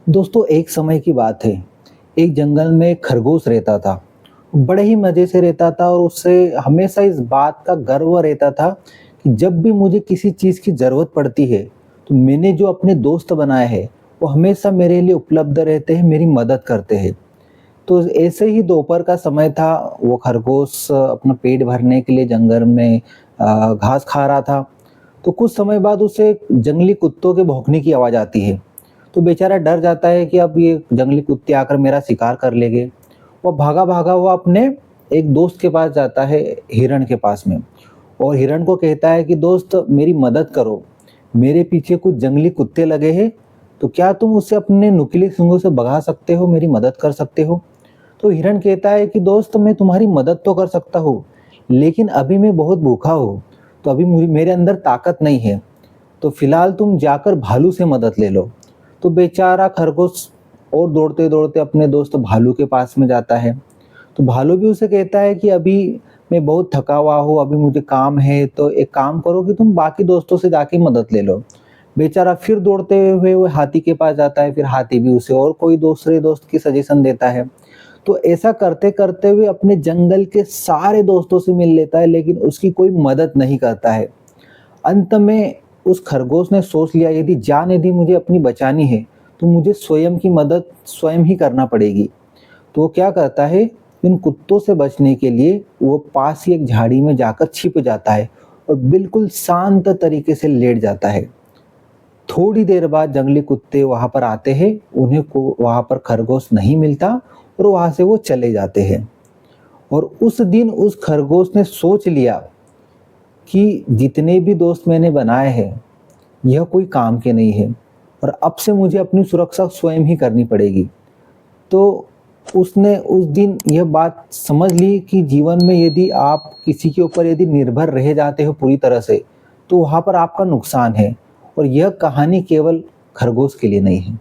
दोस्तों एक समय की बात है। एक जंगल में एक खरगोश रहता था। बड़े ही मज़े से रहता था और उससे हमेशा इस बात का गर्व रहता था कि जब भी मुझे किसी चीज़ की ज़रूरत पड़ती है, तो मैंने जो अपने दोस्त बनाए हैं, वो हमेशा मेरे लिए उपलब्ध रहते हैं, मेरी मदद करते हैं। तो ऐसे ही दोपहर का समय था, वो खरगोश अपना पेट भरने के लिए जंगल में घास खा रहा था। तो कुछ समय बाद उसे जंगली कुत्तों के भौंकने की आवाज़ आती है। तो बेचारा डर जाता है कि अब ये जंगली कुत्ते आकर मेरा शिकार कर लेंगे। वो भागा-भागा हुआ अपने एक दोस्त के पास जाता है, हिरण के पास में, और हिरण को कहता है कि दोस्त मेरी मदद करो, मेरे पीछे कुछ जंगली कुत्ते लगे हैं, तो क्या तुम उसे अपने नुकीले सींगों से भगा सकते हो, मेरी मदद कर सकते हो? तो हिरण कहता है कि दोस्त मैं तुम्हारी मदद तो कर सकता हूँ, लेकिन अभी मैं बहुत भूखा हूँ, तो अभी मेरे अंदर ताकत नहीं है, तो फिलहाल तुम जाकर भालू से मदद ले लो। तो बेचारा खरगोश और दौड़ते-दौड़ते अपने दोस्त भालू के पास में जाता है। तो भालू भी उसे कहता है कि अभी मैं बहुत थका हुआ हूँ, अभी मुझे काम है, तो एक काम करो कि तुम बाकी दोस्तों से जाके मदद ले लो। बेचारा फिर दौड़ते हुए वो हाथी के पास जाता है, फिर हाथी भी उसे और कोई दूसरे दोस्त की सजेशन देता है। तो ऐसा करते-करते हुए अपने जंगल के सारे दोस्तों से मिल लेता है, लेकिन उसकी कोई मदद नहीं करता है। अंत में उस खरगोश ने सोच लिया यदि जान यदि मुझे अपनी बचानी है, तो मुझे स्वयं की मदद स्वयं ही करना पड़ेगी। तो वो क्या करता है, इन कुत्तों से बचने के लिए वो पास ही एक झाड़ी में जाकर छिप जाता है और बिल्कुल शांत तरीके से लेट जाता है। थोड़ी देर बाद जंगली कुत्ते वहाँ पर आते हैं, उन्हें को वहाँ पर खरगोश नहीं मिलता और वहाँ से वो चले जाते हैं। और उस दिन उस खरगोश ने सोच लिया कि जितने भी दोस्त मैंने बनाए हैं, यह कोई काम के नहीं है और अब से मुझे अपनी सुरक्षा स्वयं ही करनी पड़ेगी। तो उसने उस दिन यह बात समझ ली कि जीवन में यदि आप किसी के ऊपर यदि निर्भर रह जाते हो पूरी तरह से, तो वहाँ पर आपका नुकसान है और यह कहानी केवल खरगोश के लिए नहीं है।